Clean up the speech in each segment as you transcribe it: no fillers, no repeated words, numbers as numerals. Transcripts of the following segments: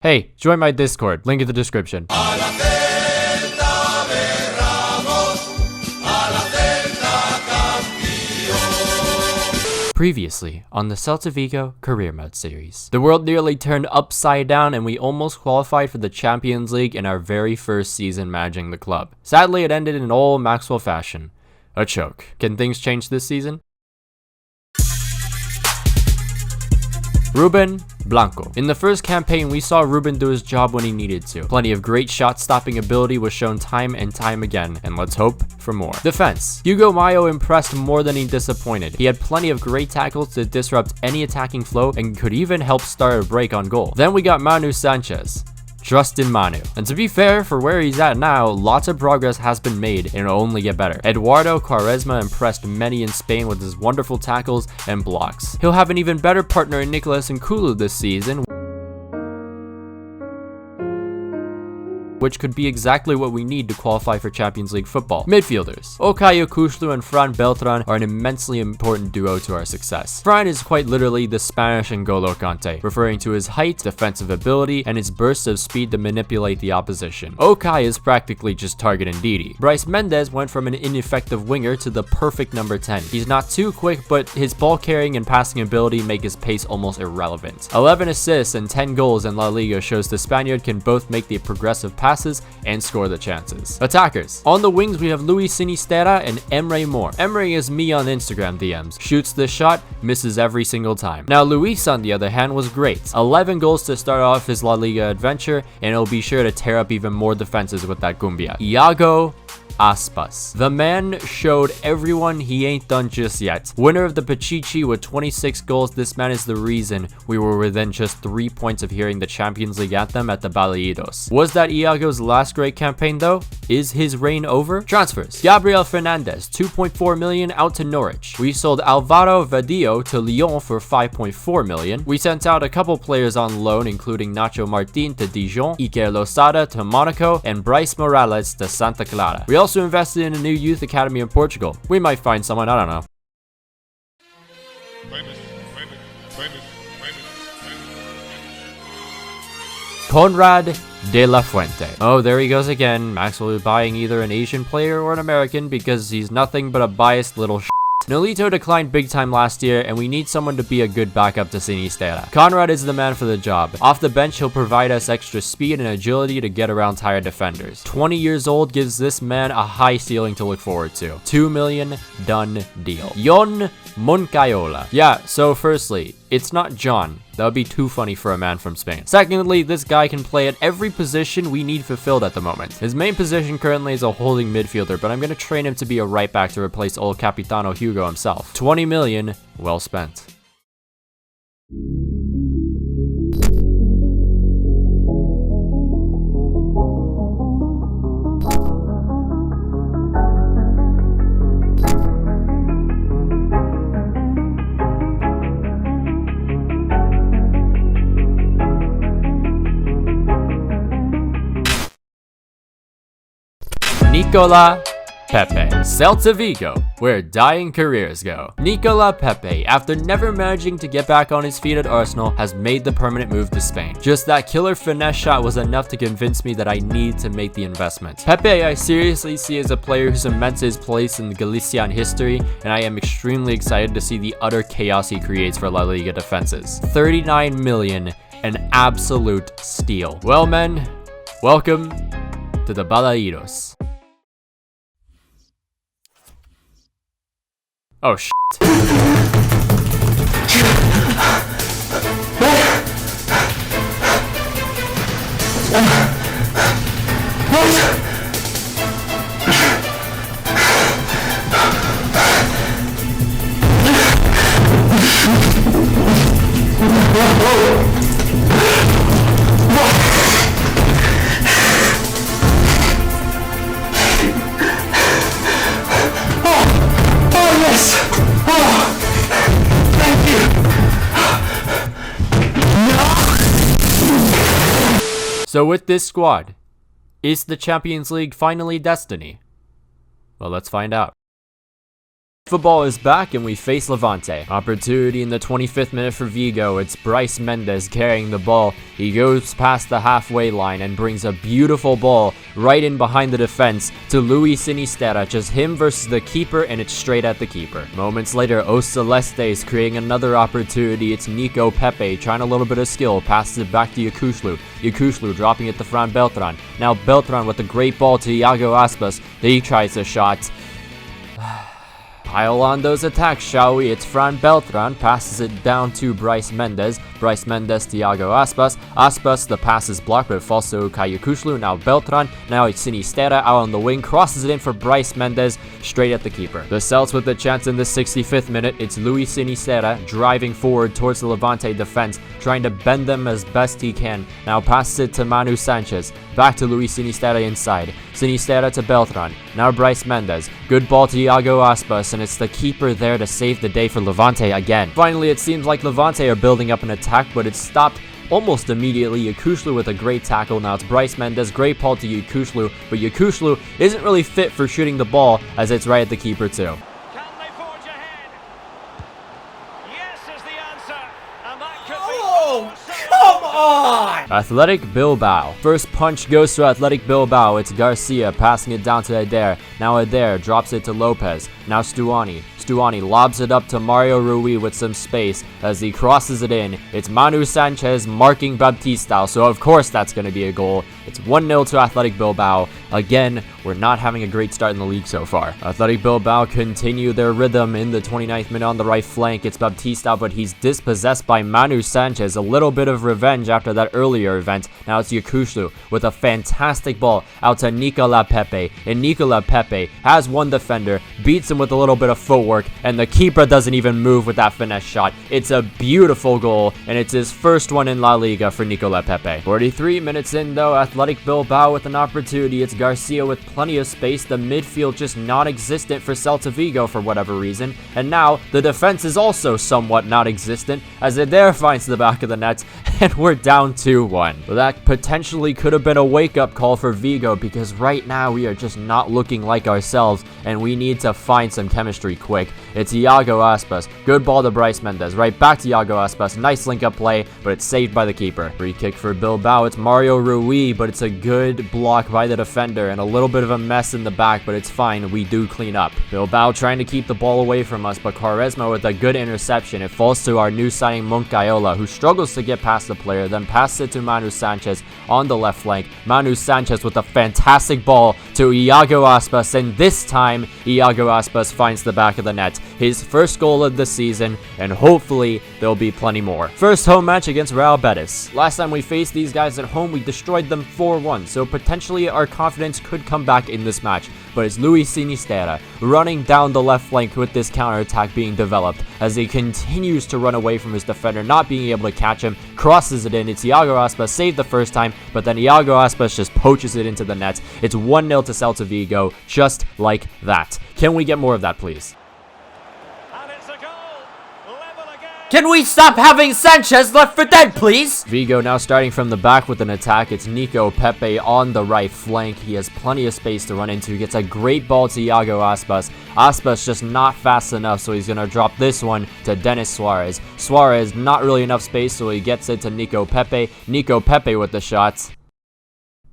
Hey, join my Discord, link in the description. Previously on the Celta Vigo career mode series. The world nearly turned upside down and we almost qualified for the Champions League in our very first season managing the club. Sadly, it ended in all Maqwell fashion. A choke. Can things change this season? Ruben Blanco. In the first campaign, we saw Ruben do his job when he needed to. Plenty of great shot-stopping ability was shown time and time again, and let's hope for more. Defense. Hugo Mayo impressed more than he disappointed. He had plenty of great tackles to disrupt any attacking flow and could even help start a break on goal. Then we got Manu Sanchez. Trust in Manu. And to be fair, for where he's at now, lots of progress has been made and it'll only get better. Eduardo Quaresma impressed many in Spain with his wonderful tackles and blocks. He'll have an even better partner in Nicolas Nkulu this season, which could be exactly what we need to qualify for Champions League football. Midfielders. Okayo Kushlu and Fran Beltran are an immensely important duo to our success. Fran is quite literally the Spanish N'Golo Kante, referring to his height, defensive ability, and his bursts of speed to manipulate the opposition. Okay is practically just target Ndidi. Bryce Mendes went from an ineffective winger to the perfect number 10. He's not too quick, but his ball carrying and passing ability make his pace almost irrelevant. 11 assists and 10 goals in La Liga shows the Spaniard can both make the progressive passes and score the chances. Attackers. On the wings, we have Luis Sinisterra and Emre Mor. Emre is me on Instagram DMs. Shoots the shot, misses every single time. Now, Luis, on the other hand, was great. 11 goals to start off his La Liga adventure, and he'll be sure to tear up even more defenses with that cumbia. Iago Aspas. The man showed everyone he ain't done just yet. Winner of the Pichichi with 26 goals, this man is the reason we were within just 3 points of hearing the Champions League anthem at the Balaidos. Was that Iago's last great campaign though? Is his reign over? Transfers. Gabriel Fernandez, 2.4 million out to Norwich. We sold Alvaro Vadillo to Lyon for 5.4 million. We sent out a couple players on loan, including Nacho Martin to Dijon, Iker Losada to Monaco, and Bryce Morales to Santa Clara. We also invested in a new youth academy in Portugal. We might find someone, I don't know. Conrad de la Fuente. Oh, there he goes again. Max will be buying either an Asian player or an American because he's nothing but a biased little shit. Nolito declined big time last year, and we need someone to be a good backup to Sinisterra. Conrad is the man for the job. Off the bench, he'll provide us extra speed and agility to get around tired defenders. 20 years old gives this man a high ceiling to look forward to. 2 million, done deal. Jon Moncayola. Yeah, so firstly, it's not John. That would be too funny for a man from Spain. Secondly, this guy can play at every position we need fulfilled at the moment. His main position currently is a holding midfielder, but I'm going to train him to be a right back to replace old Capitano Hugo himself. 20 million, well spent. Nicola Pepe. Celta Vigo, where dying careers go. Nicola Pepe, after never managing to get back on his feet at Arsenal, has made the permanent move to Spain. Just that killer finesse shot was enough to convince me that I need to make the investment. Pepe I seriously see as a player who cements his place in Galician history, and I am extremely excited to see the utter chaos he creates for La Liga defenses. 39 million, an absolute steal. Well men, welcome to the Balaidos. Oh shit. So with this squad, is the Champions League finally destiny? Well, let's find out. Football is back and we face Levante. Opportunity in the 25th minute for Vigo. It's Bryce Mendes carrying the ball. He goes past the halfway line and brings a beautiful ball right in behind the defense to Luis Sinisterra. Just him versus the keeper, and it's straight at the keeper. Moments later, Os Celestes creating another opportunity. It's Nico Pepe trying a little bit of skill. Passes it back to Yakushlu. Yakushlu dropping it to Fran Beltran. Now Beltran with a great ball to Iago Aspas. He tries a shot. Pile on those attacks, shall we? It's Fran Beltran, passes it down to Bryce Mendes. Bryce Mendes to Iago Aspas. Aspas, the pass is blocked, but it falls to Yakushlu. Now Beltran, now it's Sinisterra out on the wing, crosses it in for Bryce Mendes, straight at the keeper. The Celts with the chance in the 65th minute. It's Luis Sinisterra driving forward towards the Levante defense, trying to bend them as best he can. Now passes it to Manu Sanchez. Back to Luis Sinisterra inside. Sinisterra to Beltran. Now Bryce Mendes. Good ball to Iago Aspas, and it's the keeper there to save the day for Levante again. Finally, it seems like Levante are building up an attack, but it's stopped almost immediately. Yakushlu with a great tackle. Now it's Bryce Mendes. Great ball to Yakushlu, but Yakushlu isn't really fit for shooting the ball as it's right at the keeper too. Can they forge ahead? Yes is the answer, and that could be... Come on! Athletic Bilbao. First punch goes to Athletic Bilbao. It's Garcia passing it down to Adair. Now Adair drops it to Lopez. Now Stuani. Stuani lobs it up to Mario Rui with some space as he crosses it in. It's Manu Sanchez marking Baptista, so of course that's going to be a goal. It's 1-0 to Athletic Bilbao. Again, we're not having a great start in the league so far. Athletic Bilbao continue their rhythm in the 29th minute on the right flank. It's Baptista, but he's dispossessed by Manu Sanchez. A little bit of revenge after that earlier event. Now it's Yakushlu with a fantastic ball out to Nicola Pepe. And Nicola Pepe has one defender, beats him with a little bit of footwork, and the keeper doesn't even move with that finesse shot. It's a beautiful goal, and it's his first one in La Liga for Nicola Pepe. 43 minutes in though, Athletic Bilbao with an opportunity. It's Garcia with plenty of space. The midfield just non-existent for Celta Vigo for whatever reason. And now the defense is also somewhat non-existent as Adair finds the back of the net, and we're down 2-1. Well, that potentially could have been a wake-up call for Vigo, because right now we are just not looking like ourselves, and we need to find some chemistry quick. It's Iago Aspas. Good ball to Bryce Mendes. Right back to Iago Aspas. Nice link-up play, but it's saved by the keeper. Free kick for Bilbao. It's Mario Rui, but it's a good block by the defender and a little bit of a mess in the back, but it's fine. We do clean up. Bilbao trying to keep the ball away from us, but Quaresma with a good interception. It falls to our new signing Maqwell, who struggles to get past the player, then passes it to Manu Sanchez on the left flank. Manu Sanchez with a fantastic ball to Iago Aspas, and this time Iago Aspas finds the back of the net. His first goal of the season, and hopefully there'll be plenty more. First home match against Real Bettis. Last time we faced these guys at home, we destroyed them 4-1, so potentially our confidence could come back in this match. But it's Luis Sinisterra running down the left flank with this counterattack being developed as he continues to run away from his defender, not being able to catch him, crosses it in. It's Iago Aspas, saved the first time, but then Iago Aspas just poaches it into the net. It's 1-0 to Celta Vigo, just like that. Can we get more of that, please? Can we stop having Sanchez left for dead, please? Vigo now starting from the back with an attack. It's Nico Pepe on the right flank. He has plenty of space to run into. He gets a great ball to Iago Aspas. Aspas just not fast enough, so he's going to drop this one to Dennis Suarez. Suarez not really enough space, so he gets it to Nico Pepe. Nico Pepe with the shots.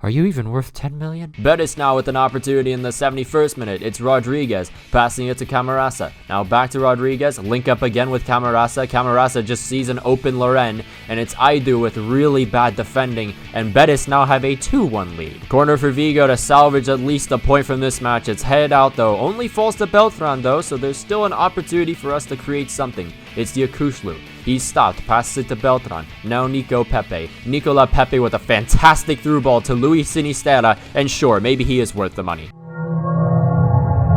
Are you even worth 10 million? Bettis now with an opportunity in the 71st minute. It's Rodriguez passing it to Camarasa. Now back to Rodriguez. Link up again with Camarasa. Camarasa just sees an open Loren, and it's Aidu with really bad defending, and Bettis now have a 2-1 lead. Corner for Vigo to salvage at least a point from this match. It's headed out though. Only falls to Beltran though, so there's still an opportunity for us to create something. It's Yakushlu. He's stopped, passes it to Beltran. Now Nico Pepe. Nicola Pepe with a fantastic through ball to Luis Sinisterra, and sure, maybe he is worth the money.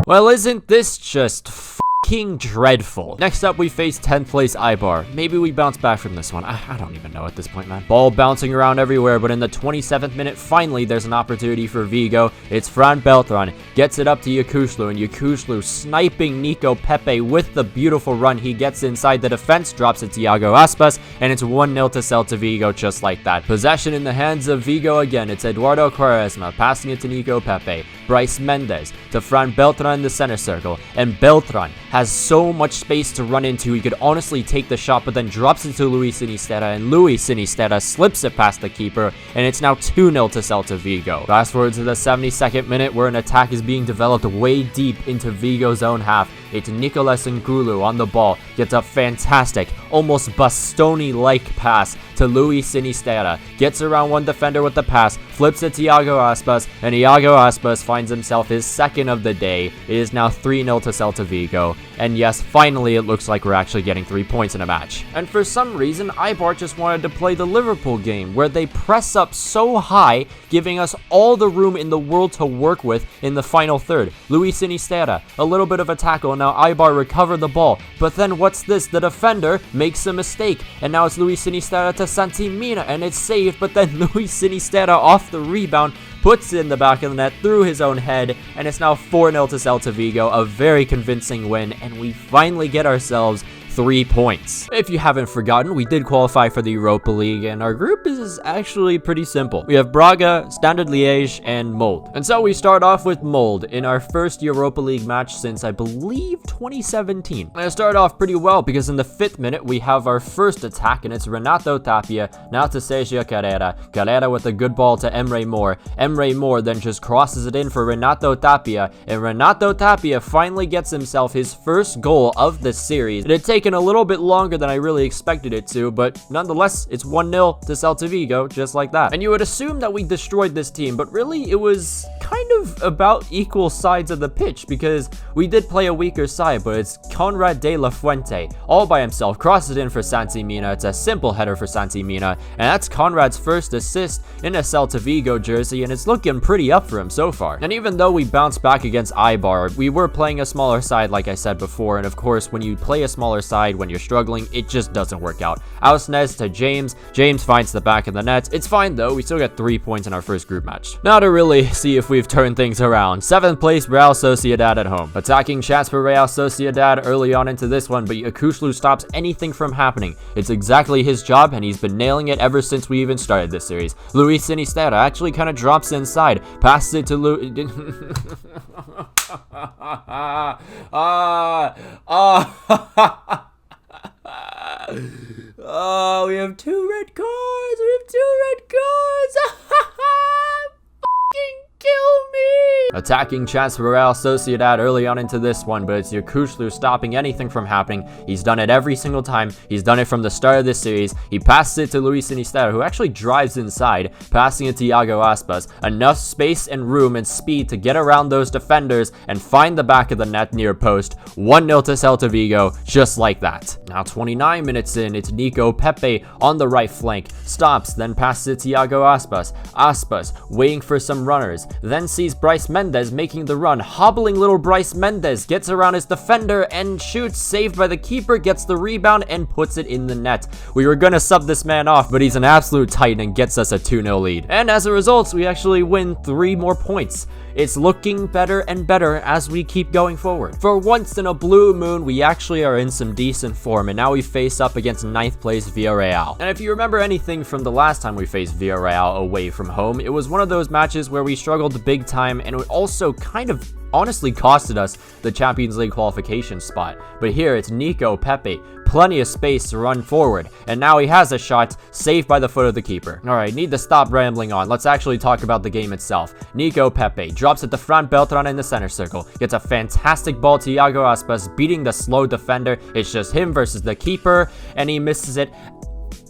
Well, isn't this just f***ing dreadful? Next up, we face 10th place Eibar. Maybe we bounce back from this one. I don't even know at this point, man. Ball bouncing around everywhere, but in the 27th minute, finally, there's an opportunity for Vigo. It's Fran Beltran. Gets it up to Yakushlu, and Yakushlu sniping Nico Pepe with the beautiful run. He gets inside the defense, drops it to Iago Aspas, and it's 1-0 to Celta Vigo just like that. Possession in the hands of Vigo again. It's Eduardo Quaresma passing it to Nico Pepe. Bryce Mendes to Fran Beltran in the center circle, and Beltran has so much space to run into. He could honestly take the shot, but then drops it to Luis Sinisterra, and Luis Sinisterra slips it past the keeper, and it's now 2-0 to Celta Vigo. Fast forward to the 72nd minute, where an attack is being developed way deep into Vigo's own half. It's Nicolas Ngulu on the ball, gets a fantastic, almost Bastoni-like pass to Luis Sinisterra, gets around one defender with the pass, flips it to Iago Aspas, and Iago Aspas finds himself his second of the day. It is now 3-0 to Celta Vigo, and yes, finally it looks like we're actually getting 3 points in a match. And for some reason, Eibar just wanted to play the Liverpool game, where they press up so high, giving us all the room in the world to work with in the final third. Luis Sinisterra, a little bit of a tackle, and now Eibar recover the ball, but then what's this? The defender makes a mistake, and now it's Luis Sinisterra to Santi Mina, and it's saved, but then Luis Sinisterra off the rebound puts it in the back of the net through his own head, and it's now 4-0 to Celta Vigo, a very convincing win, and we finally get ourselves 3 points. If you haven't forgotten, we did qualify for the Europa League, and our group is actually pretty simple. We have Braga, Standard Liège, and Mold. And so we start off with Mold in our first Europa League match since, I believe, 2017. And I start off pretty well because in the 5th minute, we have our first attack, and it's Renato Tapia, now to Sergio Carrera. Carrera with a good ball to Emre Mor. Emre Mor then just crosses it in for Renato Tapia, and Renato Tapia finally gets himself his first goal of the series. It had taken a little bit longer than I really expected it to, but nonetheless, it's 1-0 to Celta Vigo, just like that. And you would assume that we destroyed this team, but really, it was kind of about equal sides of the pitch, because we did play a weaker side, but it's Conrad de la Fuente, all by himself, crosses it in for Santi Mina. It's a simple header for Santi Mina, and that's Conrad's first assist in a Celta Vigo jersey, and it's looking pretty up for him so far. And even though we bounced back against Eibar, we were playing a smaller side, like I said before, and of course, when you play a smaller side, when you're struggling, it just doesn't work out. Ausnes to James. James finds the back of the net. It's fine though, we still got 3 points in our first group match. Now to really see if we've turned things around. 7th place, Real Sociedad at home. Attacking chance for Real Sociedad early on into this one, but Yakushlu stops anything from happening. It's exactly his job, and he's been nailing it ever since we even started this series. Luis Sinisterra actually kind of drops inside, passes it to Oh, we have 2 red cards. We have 2 red cards. Fucking kill me. Attacking chance for Real Sociedad early on into this one, but it's Yakushlu stopping anything from happening. He's done it every single time. He's done it from the start of this series. He passes it to Luis Sinisterra, who actually drives inside, passing it to Iago Aspas. Enough space and room and speed to get around those defenders and find the back of the net near post. 1-0 to Celta Vigo, just like that. Now 29 minutes in, it's Nico Pepe on the right flank. Stops, then passes it to Iago Aspas. Aspas waiting for some runners, then sees Bryce Mendes making the run. Hobbling little Bryce Mendes gets around his defender and shoots, saved by the keeper, gets the rebound and puts it in the net. We were gonna sub this man off, but he's an absolute titan and gets us a 2-0 lead. And as a result, we actually win 3 more points. It's looking better and better as we keep going forward. For once in a blue moon, we actually are in some decent form, and now we face up against 9th place Villarreal. And if you remember anything from the last time we faced Villarreal away from home, it was one of those matches where we struggled big time, and it also kind of honestly costed us the Champions League qualification spot. But here it's Nico Pepe, plenty of space to run forward, and now he has a shot saved by the foot of the keeper. Alright, need to stop rambling on. Let's actually talk about the game itself. Nico Pepe drops it to Fran Beltran in the center circle, gets a fantastic ball to Iago Aspas, beating the slow defender. It's just him versus the keeper, and he misses it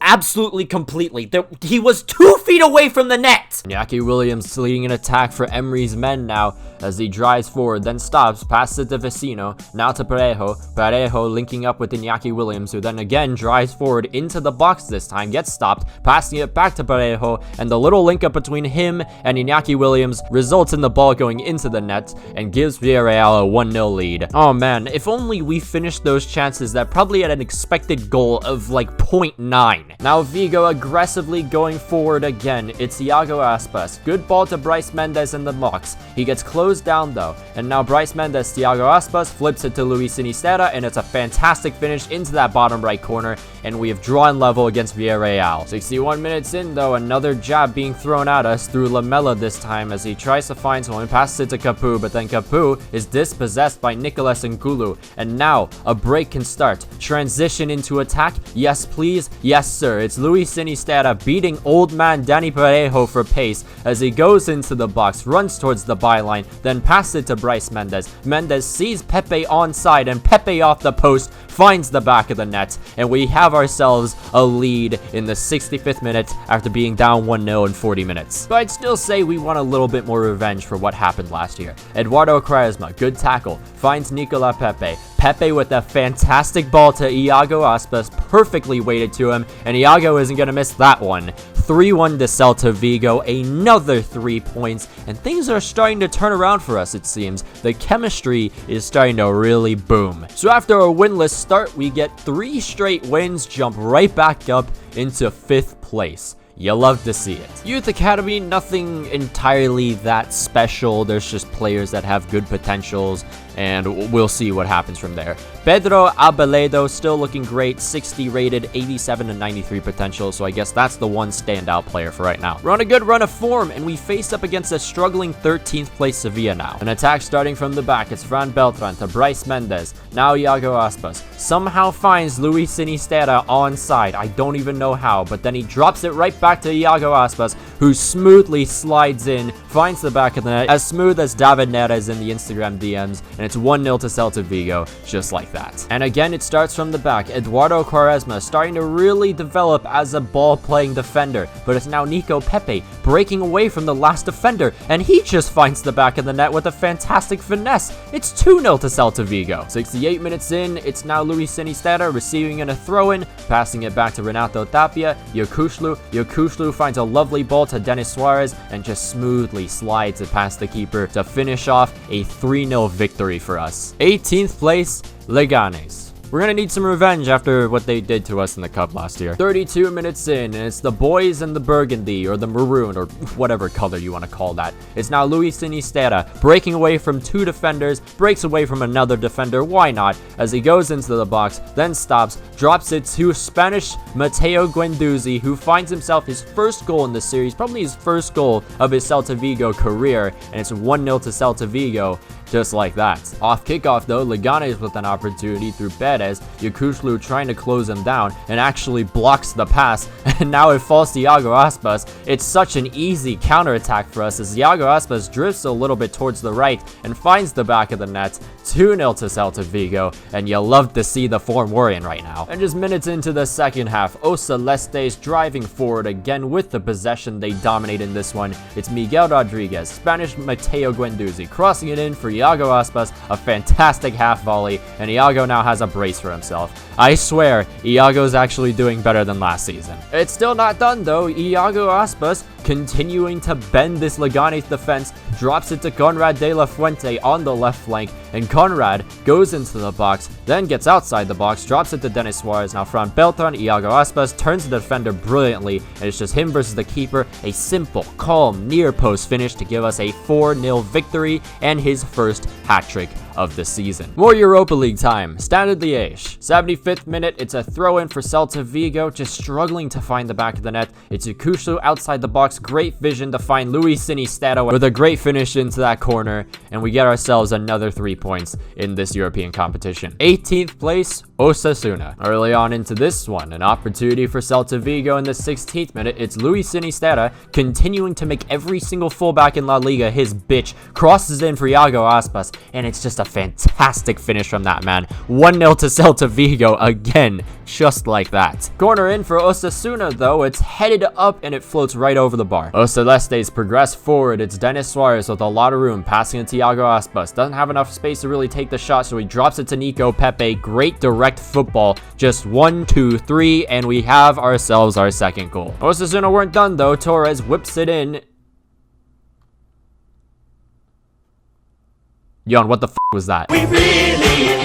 absolutely completely. He was 2 feet away from the net. Iñaki Williams leading an attack for Emery's men now as he drives forward, then stops, passes it to Vecino, now to Parejo. Parejo linking up with Iñaki Williams, who then again drives forward into the box this time, gets stopped, passing it back to Parejo, and the little link up between him and Iñaki Williams results in the ball going into the net and gives Villarreal a 1-0 lead. Oh man, if only we finished those chances that probably had an expected goal of like 0.9. Now Vigo aggressively going forward again. It's Iago Aspas. Good ball to Bryce Mendes in the box. He gets closed down though. And now Bryce Mendes, Iago Aspas flips it to Luis Sinisterra, and it's a fantastic finish into that bottom right corner. And we have drawn level against Villarreal. 61 minutes in though, another jab being thrown at us through Lamela this time as he tries to find someone, passes it to Capu, but then Capu is dispossessed by Nicolas Ngulu. And now a break can start. Transition into attack. Yes, please. Yes, sir. It's Luis Sinisterra beating old man Danny Parejo for pace as he goes into the box, runs towards the byline, then passes it to Bryce Mendes. Mendes sees Pepe onside, and Pepe off the post finds the back of the net, and we have ourselves a lead in the 65th minute after being down 1-0 in 40 minutes. But I'd still say we want a little bit more revenge for what happened last year. Eduardo Quaresma, good tackle, finds Nicola Pepe. Pepe with a fantastic ball to Iago Aspas, perfectly weighted to him, and Iago isn't going to miss that one. 3-1 to Celta Vigo, another 3 points, and things are starting to turn around for us, it seems. The chemistry is starting to really boom. So after a winless start, we get 3 straight wins, jump right back up into 5th place. You love to see it. Youth Academy, nothing entirely that special. There's just players that have good potentials, and we'll see what happens from there. Pedro Abeledo still looking great, 60 rated, 87 to 93 potential, so I guess that's the one standout player for right now. We're on a good run of form, and we face up against a struggling 13th place Sevilla now. An attack starting from the back. It's Fran Beltran to Bryce Mendes. Now Iago Aspas somehow finds Luis Sinisterra onside. I don't even know how, but then he drops it right back to Iago Aspas, who smoothly slides in, finds the back of the net, as smooth as David Neres in the Instagram DMs, and it's 1-0 to Celta Vigo, just like that. And again, it starts from the back. Eduardo Quaresma starting to really develop as a ball-playing defender, but it's now Nico Pepe breaking away from the last defender, and he just finds the back of the net with a fantastic finesse. It's 2-0 to Celta Vigo. 68 minutes in, it's now Luis Sinisterra receiving in a throw-in, passing it back to Renato Tapia. Yokushlu finds a lovely ball to Denis Suarez and just smoothly slides it past the keeper to finish off a 3-0 victory for us. 18th place, Leganes. We're gonna need some revenge after what they did to us in the cup last year. 32 minutes in, and it's the boys in the burgundy, or the maroon, or whatever color you want to call that. It's now Luis Sinisterra breaking away from 2 defenders, breaks away from another defender, why not, as he goes into the box, then stops, drops it to Spanish Mateo Guendouzi, who finds himself his first goal in the series, probably his first goal of his Celta Vigo career, and it's 1-0 to Celta Vigo. Just like that. Off kickoff though, Leganes with an opportunity through Bettis. Yokushlu trying to close him down and actually blocks the pass, and now it falls to Iago Aspas. It's such an easy counterattack for us as Iago Aspas drifts a little bit towards the right and finds the back of the net. 2-0 to Celta Vigo, and you love to see the form we're in right now. And just minutes into the second half, O Celestes driving forward again with the possession. They dominate in this one. It's Miguel Rodriguez, Spanish Mateo Guendouzi, crossing it in for Iago Aspas, a fantastic half volley, and Iago now has a brace for himself. I swear, Iago's actually doing better than last season. It's still not done though. Iago Aspas continuing to bend this Leganes defense, drops it to Conrad de la Fuente on the left flank, and Conrad goes into the box, then gets outside the box, drops it to Denis Suarez. Now Fran Beltran, Iago Aspas turns the defender brilliantly, and it's just him versus the keeper. A simple, calm, near post finish to give us a 4-0 victory and his first hat-trick of the season. More Europa League time. Standard Liège. 75th minute, it's a throw-in for Celta Vigo, just struggling to find the back of the net. It's Yokushlu outside the box, great vision to find Luis Sinisterra with a great finish into that corner, and we get ourselves another 3 points in this European competition. 18th place, Osasuna. Early on into this one, an opportunity for Celta Vigo in the 16th minute. It's Luis Sinisterra continuing to make every single fullback in La Liga his bitch, crosses in for Iago Aspas, and it's just a fantastic finish from that man. 1-0 to Celta Vigo again, just like that. Corner in for Osasuna though, it's headed up and it floats right over the bar. Celestes progress forward. It's Denis Suarez with a lot of room, passing it to Iago Aspas. Doesn't have enough space to really take the shot, so he drops it to Nico Pepe. Great direct football. Just 1, 2, 3, and we have ourselves our second goal. Osasuna weren't done though. Torres whips it in. Yon, what the f was that? We really